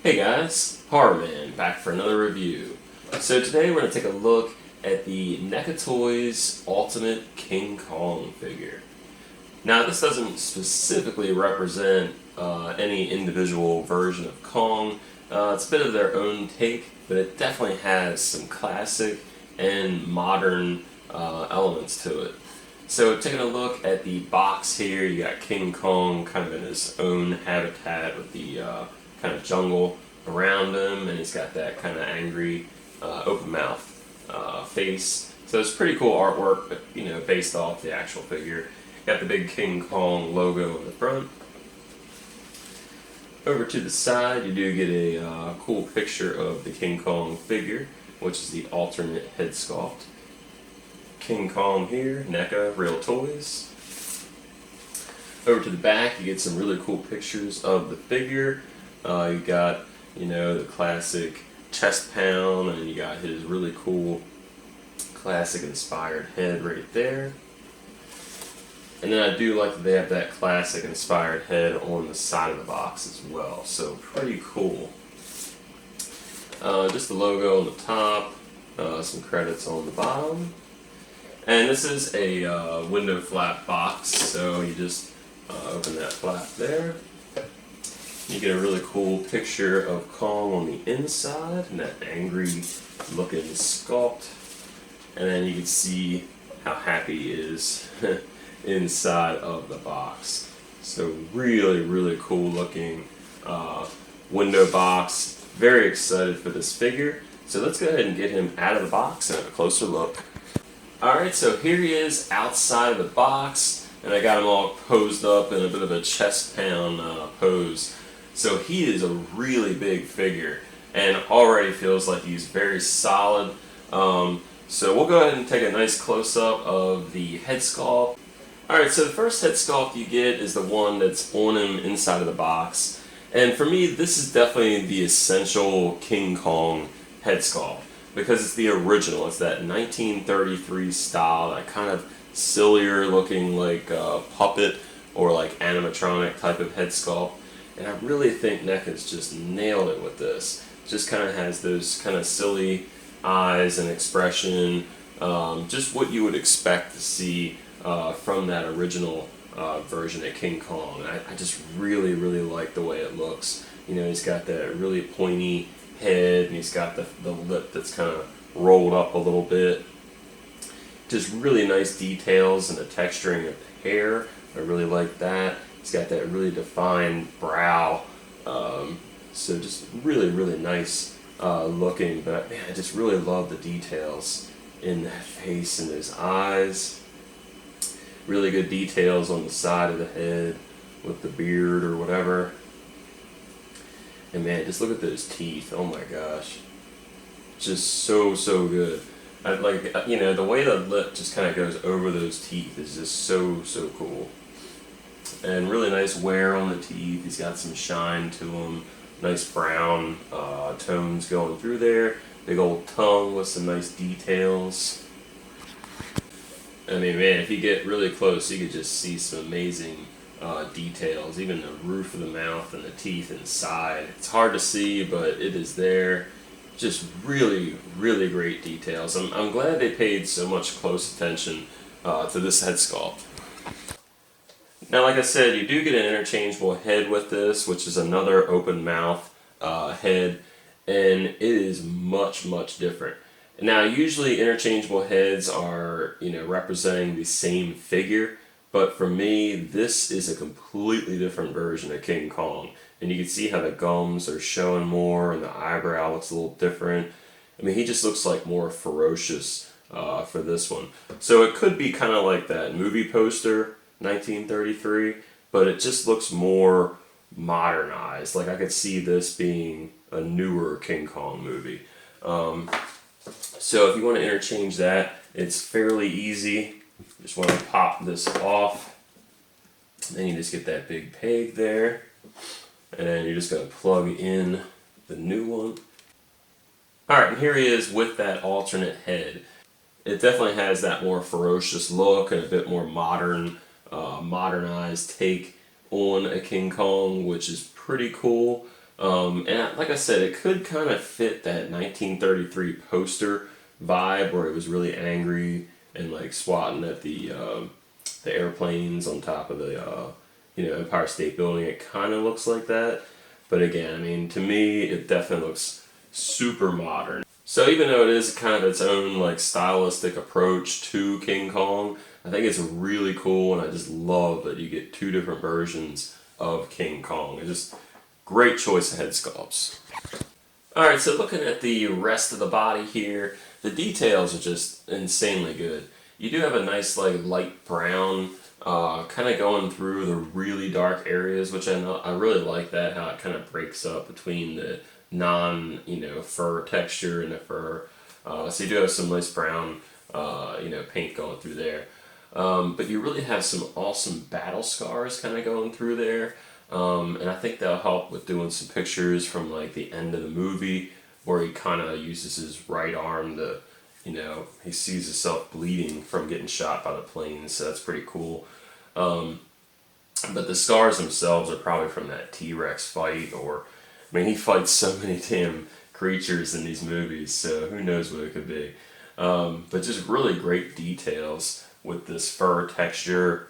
Hey guys, Horror Man back for another review. So today we're going to take a look at the NECA Toys Ultimate King Kong figure. Now this doesn't specifically represent any individual version of Kong. It's a bit of their own take, but it definitely has some classic and modern elements to it. So taking a look at the box here, you got King Kong kind of in his own habitat with the kind of jungle around him, and he's got that kind of angry open mouth face. So it's pretty cool artwork, but based off the actual figure. Got the big King Kong logo in the front. Over to the side, you do get a cool picture of the King Kong figure, which is the alternate head sculpt. King Kong here, NECA, Real Toys. Over to the back, you get some really cool pictures of the figure. You got, the classic chest pound, and you got his really cool classic inspired head right there. And then I do like that they have that classic inspired head on the side of the box as well. So pretty cool. Just the logo on the top, some credits on the bottom. And this is a window flap box, so you just open that flap there. You get a really cool picture of Kong on the inside, and that angry looking sculpt. And then you can see how happy he is inside of the box. So really, really cool looking window box. Very excited for this figure. So let's go ahead and get him out of the box and have a closer look. Alright, so here he is outside of the box, and I got him all posed up in a bit of a chest pound pose. So he is a really big figure, and already feels like he's very solid. So we'll go ahead and take a nice close-up of the head sculpt. Alright, so the first head sculpt you get is the one that's on him inside of the box. And for me, this is definitely the essential King Kong head sculpt, because it's the original. It's that 1933 style, that kind of sillier looking like puppet or like animatronic type of head sculpt. And I really think NECA's just nailed it with this. Just kind of has those kind of silly eyes and expression, just what you would expect to see from that original version of King Kong. I just really, really like the way it looks. He's got that really pointy head, and he's got the lip that's kind of rolled up a little bit. Just really nice details and the texturing of the hair. I really like that. He's got that really defined brow. So just really, really nice looking. But man, I just really love the details in that face and his eyes. Really good details on the side of the head with the beard or whatever. And man, just look at those teeth. Oh my gosh. Just so good. I like, the way the lip just kind of goes over those teeth is just so cool. And really nice wear on the teeth. He's got some shine to him. Nice brown tones going through there. Big old tongue with some nice details. I mean, man, if you get really close, you could just see some amazing details. Even the roof of the mouth and the teeth inside. It's hard to see, but it is there. Just really, really great details. I'm glad they paid so much close attention to this head sculpt. Now, like I said, you do get an interchangeable head with this, which is another open mouth head, and it is much different. Now, usually interchangeable heads are, representing the same figure, but for me, this is a completely different version of King Kong. And you can see how the gums are showing more, and the eyebrow looks a little different. I mean, he just looks like more ferocious for this one. So it could be kind of like that movie poster, 1933, but it just looks more modernized. Like I could see this being a newer King Kong movie. So if you want to interchange that, it's fairly easy. Just want to pop this off. Then you just get that big peg there. And then you're just going to plug in the new one. Alright, and here he is with that alternate head. It definitely has that more ferocious look and a bit more modernized take on a King Kong, which is pretty cool. Like I said, it could kind of fit that 1933 poster vibe where it was really angry and like swatting at the airplanes on top of the Empire State Building. It kind of looks like that, but again, I mean, to me, it definitely looks super modern. So even though it is kind of its own like stylistic approach to King Kong, I think it's really cool, and I just love that you get two different versions of King Kong. It's just great choice of head sculpts. Alright, so looking at the rest of the body here, the details are just insanely good. You do have a nice like light brown, kind of going through the really dark areas, which I really like that, how it kind of breaks up between the fur texture and the fur. So you do have some nice brown, paint going through there. But you really have some awesome battle scars kind of going through there. And I think that'll help with doing some pictures from like the end of the movie where he kind of uses his right arm to, he sees himself bleeding from getting shot by the planes, so that's pretty cool. But the scars themselves are probably from that T-Rex fight, or, I mean, he fights so many damn creatures in these movies, so who knows what it could be. But just really great details with this fur texture.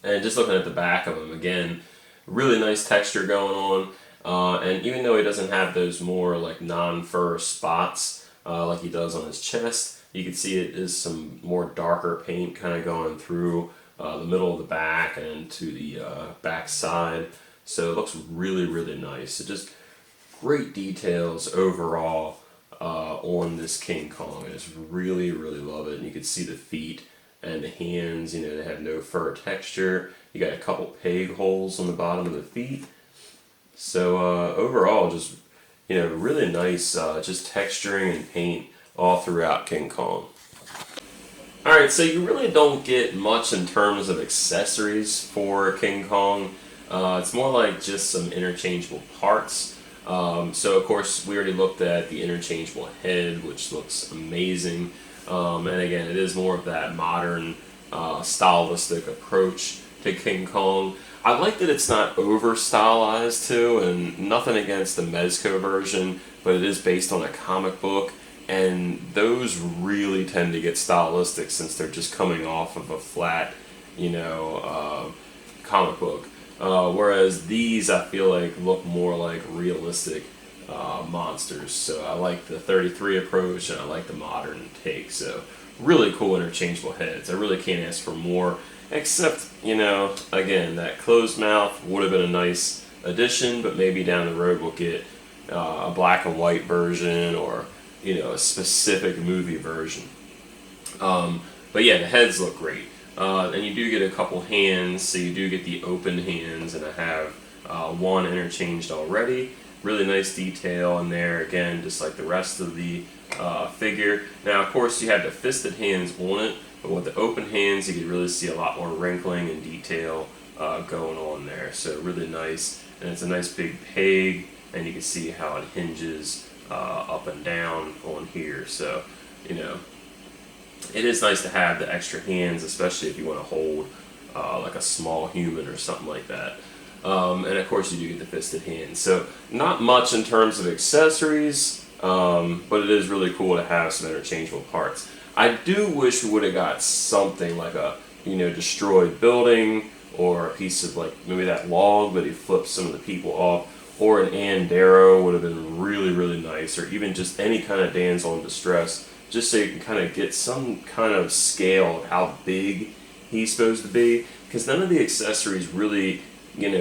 And just looking at the back of him, again, really nice texture going on. And even though he doesn't have those more like non-fur spots like he does on his chest, you can see it is some more darker paint kind of going through the middle of the back and to the back side. So it looks really, really nice. So just great details overall on this King Kong. I just really, really love it. And you can see the feet and the hands, they have no fur texture. You got a couple peg holes on the bottom of the feet. So overall, just, really nice just texturing and paint all throughout King Kong. Alright, so you really don't get much in terms of accessories for King Kong. It's more like just some interchangeable parts. So of course, we already looked at the interchangeable head, which looks amazing. And again, it is more of that modern, stylistic approach to King Kong. I like that it's not over-stylized too, and nothing against the Mezco version, but it is based on a comic book, and those really tend to get stylistic since they're just coming off of a flat, comic book. Whereas these, I feel like, look more like realistic monsters. So I like the 33 approach, and I like the modern take. So really cool interchangeable heads. I really can't ask for more, except, again, that closed mouth would have been a nice addition, but maybe down the road we'll get a black and white version, or a specific movie version. But yeah, the heads look great. And you do get a couple hands, so you do get the open hands, and I have one interchanged already. Really nice detail in there, again, just like the rest of the figure. Now, of course, you have the fisted hands on it, but with the open hands, you can really see a lot more wrinkling and detail going on there. So really nice, and it's a nice big peg, and you can see how it hinges up and down on here. So, it is nice to have the extra hands, especially if you want to hold like a small human or something like that. And of course you do get the fisted hands. So not much in terms of accessories, but it is really cool to have some interchangeable parts. I do wish we would have got something like a destroyed building, or a piece of like maybe that log that he flipped some of the people off, or an Andero would have been really, really nice, or even just any kind of damsel in distress, just so you can kind of get some kind of scale of how big he's supposed to be, because none of the accessories really,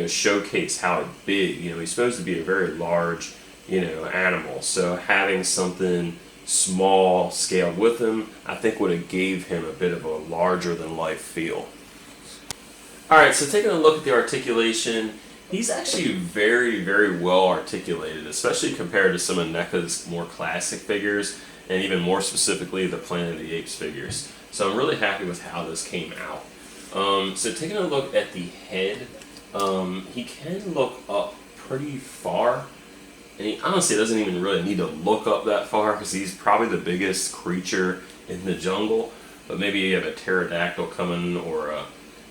showcase how big. He's supposed to be a very large, animal. So having something small scaled with him, I think would have gave him a bit of a larger than life feel. Alright, so taking a look at the articulation, he's actually very, very well articulated, especially compared to some of NECA's more classic figures, and even more specifically the Planet of the Apes figures. So I'm really happy with how this came out. So taking a look at the head, he can look up pretty far, and he honestly doesn't even really need to look up that far, because he's probably the biggest creature in the jungle. But maybe you have a pterodactyl coming, or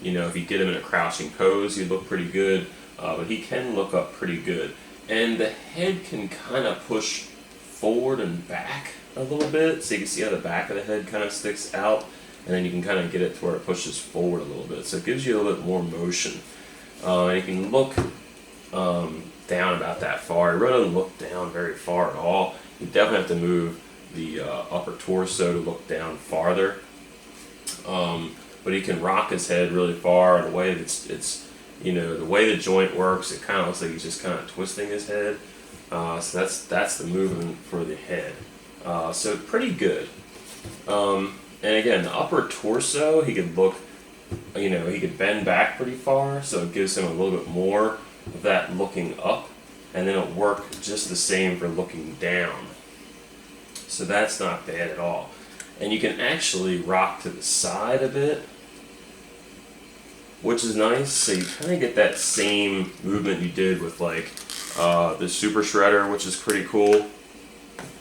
if you get him in a crouching pose, he'd look pretty good. but he can look up pretty good. And the head can kind of push forward and back a little bit, so you can see how the back of the head kind of sticks out, and then you can kind of get it to where it pushes forward a little bit, so it gives you a little bit more motion. And you can look down about that far. It really doesn't look down very far at all. You definitely have to move the upper torso to look down farther. But he can rock his head really far. The way it's you know, the way the joint works, it kind of looks like he's just kind of twisting his head. So that's the movement for the head. So pretty good. And again, the upper torso, he could look, you know, he could bend back pretty far, so it gives him a little bit more of that looking up, and then it'll work just the same for looking down. So that's not bad at all. And you can actually rock to the side a bit, which is nice, so you kind of get that same movement you did with like the Super Shredder, which is pretty cool.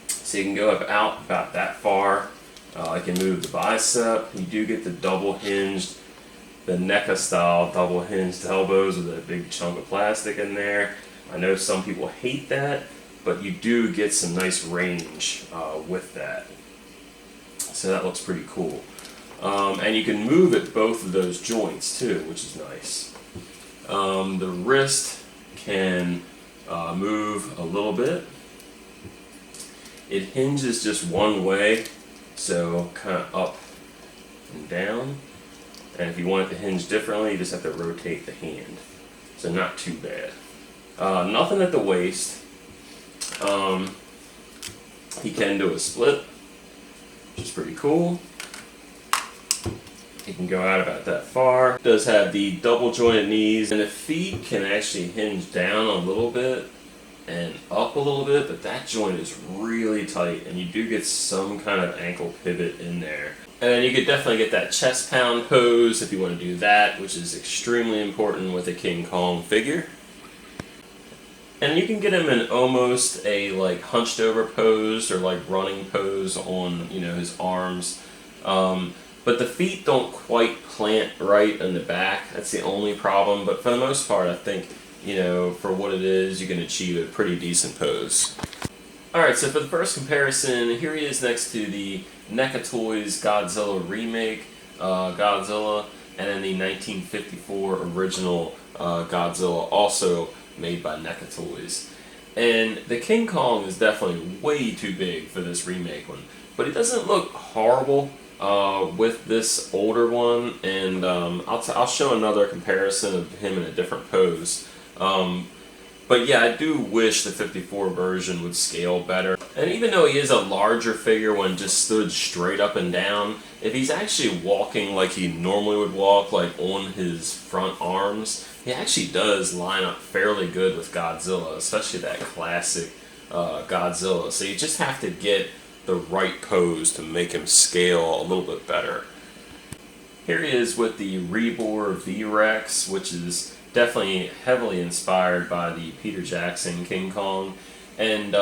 So you can go out about that far. I can move the bicep. You do get the double hinged, the NECA style double hinged elbows with a big chunk of plastic in there. I know some people hate that, but you do get some nice range with that. So that looks pretty cool. And you can move at both of those joints too, which is nice. The wrist can move a little bit. It hinges just one way, so kind of up and down. And if you want it to hinge differently, you just have to rotate the hand. So not too bad. Nothing at the waist. He can do a split, which is pretty cool. He can go out about that far. Does have the double jointed knees, and the feet can actually hinge down a little bit and up a little bit, but that joint is really tight, and you do get some kind of ankle pivot in there. And then you could definitely get that chest pound pose if you want to do that, which is extremely important with a King Kong figure. And you can get him in almost a like hunched over pose or like running pose on, you know, his arms. But the feet don't quite plant right in the back. That's the only problem. But for the most part, I think, you know, for what it is, you can achieve a pretty decent pose. Alright, so for the first comparison, here he is next to the NECA Toys Godzilla remake, Godzilla, and then the 1954 original Godzilla, also made by NECA Toys. And the King Kong is definitely way too big for this remake one, but it doesn't look horrible with this older one, and I'll show another comparison of him in a different pose. But yeah, I do wish the 54 version would scale better. And even though he is a larger figure when just stood straight up and down, if he's actually walking like he normally would walk, like on his front arms, he actually does line up fairly good with Godzilla, especially that classic Godzilla. So you just have to get the right pose to make him scale a little bit better. Here he is with the Rebor V-Rex, which is definitely heavily inspired by the Peter Jackson King Kong. And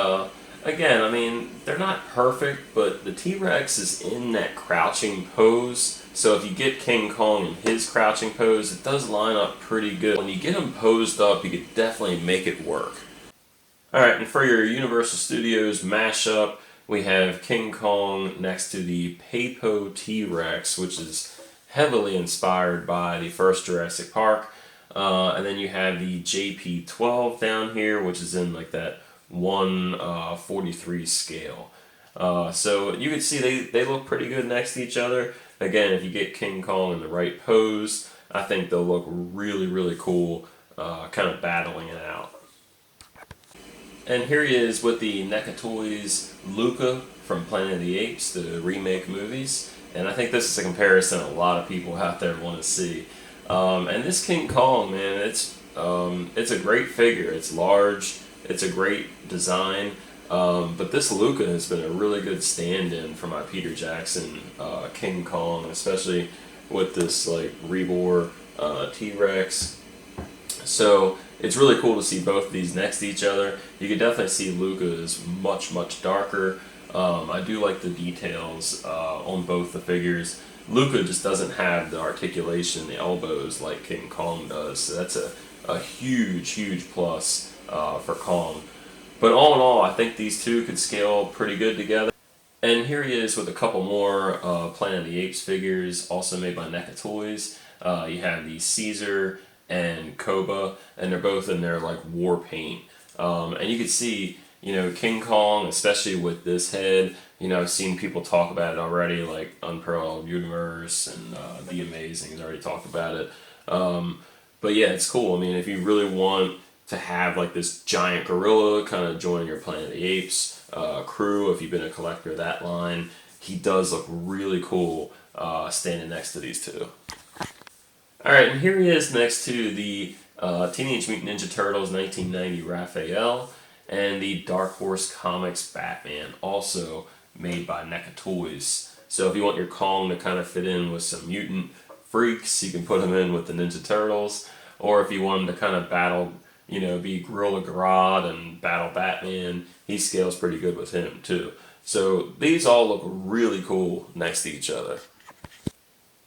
again, I mean, they're not perfect, but the T-Rex is in that crouching pose. So if you get King Kong in his crouching pose, it does line up pretty good. When you get him posed up, you could definitely make it work. Alright, and for your Universal Studios mashup, we have King Kong next to the Papo T-Rex, which is heavily inspired by the first Jurassic Park. And then you have the JP12 down here, which is in like that 1/43 scale. So you can see they look pretty good next to each other. Again, if you get King Kong in the right pose, I think they'll look really, really cool, kind of battling it out. And here he is with the NECA Toys Luca from Planet of the Apes, the remake movies. And I think this is a comparison a lot of people out there want to see. And this King Kong, man, it's a great figure. It's large. It's a great design. But this Luca has been a really good stand-in for my Peter Jackson King Kong, especially with this like Rebor T-Rex. So it's really cool to see both of these next to each other. You can definitely see Luca is much, much darker. I do like the details on both the figures. Luca just doesn't have the articulation, the elbows like King Kong does. So that's a huge plus for Kong. But all in all, I think these two could scale pretty good together. And here he is with a couple more Planet of the Apes figures, also made by NECA Toys. You have the Caesar and Koba, and they're both in their like war paint. And you can see, you know, King Kong, especially with this head. You know, I've seen people talk about it already, like Unparalleled Universe and The Amazing. Already talked about it. But yeah, it's cool. I mean, if you really want to have like this giant gorilla kind of joining your Planet of the Apes crew, if you've been a collector of that line, he does look really cool standing next to these two. Alright, and here he is next to the Teenage Mutant Ninja Turtles 1990 Raphael and the Dark Horse Comics Batman, also made by NECA Toys. So if you want your Kong to kind of fit in with some mutant freaks, you can put him in with the Ninja Turtles. Or if you want him to kind of battle, you know, be Gorilla Grodd and battle Batman, he scales pretty good with him too. So these all look really cool next to each other.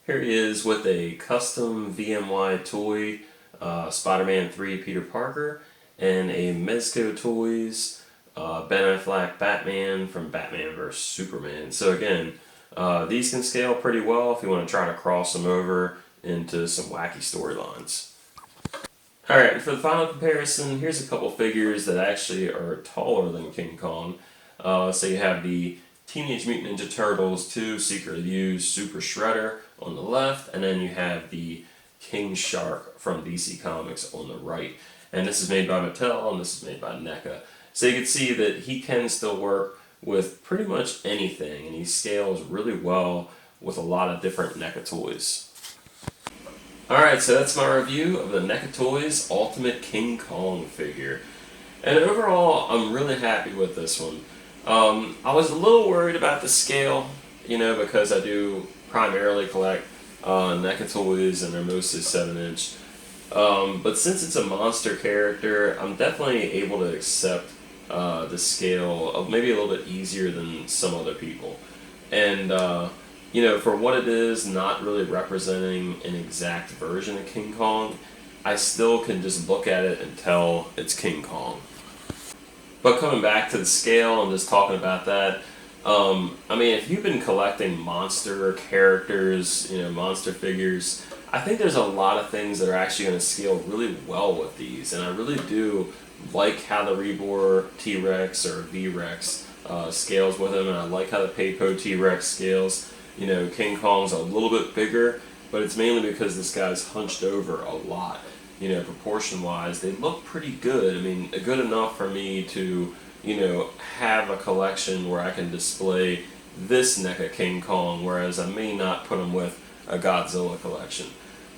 Here he is with a custom VMY toy, Spider-Man 3 Peter Parker, and a Mezco Toys Ben Affleck Batman from Batman vs. Superman. So again, these can scale pretty well if you want to try to cross them over into some wacky storylines. Alright, and for the final comparison, here's a couple figures that actually are taller than King Kong. So you have the Teenage Mutant Ninja Turtles 2 Secret of You Super Shredder on the left, and then you have the King Shark from DC Comics on the right. And this is made by Mattel, and this is made by NECA. So you can see that he can still work with pretty much anything, and he scales really well with a lot of different NECA toys. Alright, so that's my review of the NECA Toys Ultimate King Kong figure. And overall, I'm really happy with this one. I was a little worried about the scale, you know, because I do primarily collect NECA toys, and they're mostly 7-inch. But since it's a monster character, I'm definitely able to accept the scale of maybe a little bit easier than some other people. And you know, for what it is, not really representing an exact version of King Kong, I still can just look at it and tell it's King Kong. But coming back to the scale and just talking about that, I mean, if you've been collecting monster characters, you know, monster figures, I think there's a lot of things that are actually going to scale really well with these. And I really do like how the Rebor T-Rex or V-Rex scales with them, and I like how the Paypo T-Rex scales. You know, King Kong's a little bit bigger, but it's mainly because this guy's hunched over a lot. You know, proportion-wise, they look pretty good. I mean, good enough for me to, you know, have a collection where I can display this NECA King Kong, whereas I may not put him with a Godzilla collection.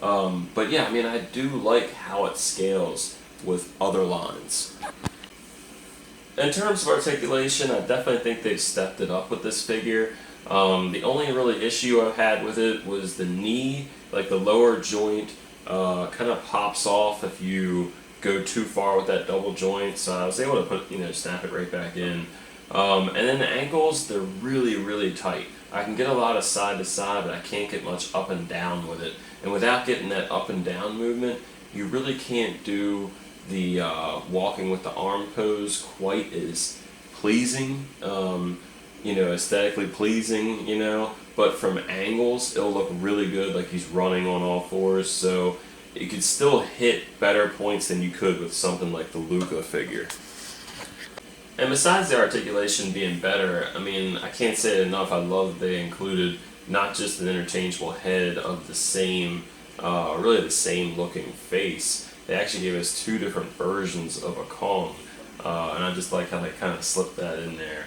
But yeah, I mean, I do like how it scales with other lines. In terms of articulation, I definitely think they've stepped it up with this figure. The only really issue I've had with it was the knee, like the lower joint kind of pops off if you go too far with that double joint, so I was able to put, you know, snap it right back in. And then the ankles, they're really tight. I can get a lot of side to side, but I can't get much up and down with it. And without getting that up and down movement, you really can't do the walking with the arm pose quite as pleasing, you know, aesthetically pleasing, you know, but from angles, it'll look really good, like he's running on all fours, so you could still hit better points than you could with something like the Luca figure. And besides the articulation being better, I mean, I can't say it enough, I love that they included not just an interchangeable head of the same, really the same looking face. They actually gave us two different versions of a Kong, and I just like how they kind of slipped that in there.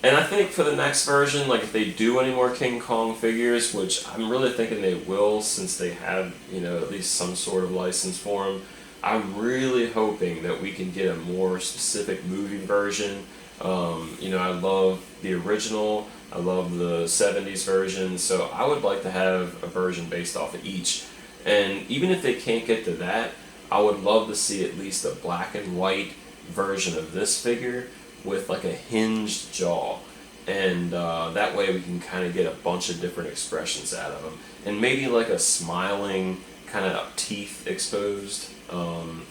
And I think for the next version, like if they do any more King Kong figures, which I'm really thinking they will since they have, you know, at least some sort of license for them, I'm really hoping that we can get a more specific movie version. You know, I love the original, I love the 70s version, so I would like to have a version based off of each. And even if they can't get to that, I would love to see at least a black and white version of this figure with like a hinged jaw, and that way we can kind of get a bunch of different expressions out of him, and maybe like a smiling kind of teeth exposed,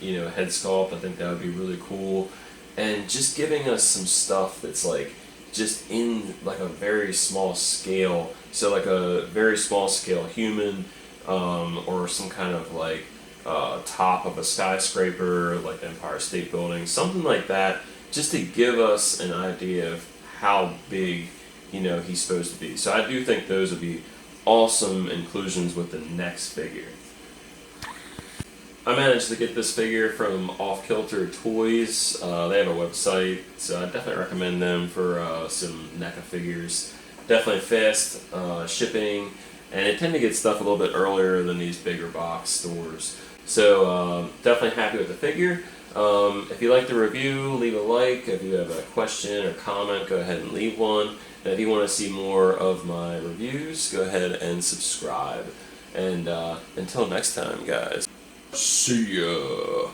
you know, head sculpt. I think that would be really cool. And just giving us some stuff that's like just in like a very small scale. So like a very small scale human, or some kind of like top of a skyscraper, like the Empire State Building, something like that, just to give us an idea of how big, you know, he's supposed to be. So I do think those would be awesome inclusions with the next figure. I managed to get this figure from Off Kilter Toys. They have a website, so I definitely recommend them for some NECA figures. Definitely fast shipping, and they tend to get stuff a little bit earlier than these bigger box stores. So definitely happy with the figure. If you like the review, leave a like. If you have a question or comment, go ahead and leave one. And if you want to see more of my reviews, go ahead and subscribe. And until next time, guys. See ya.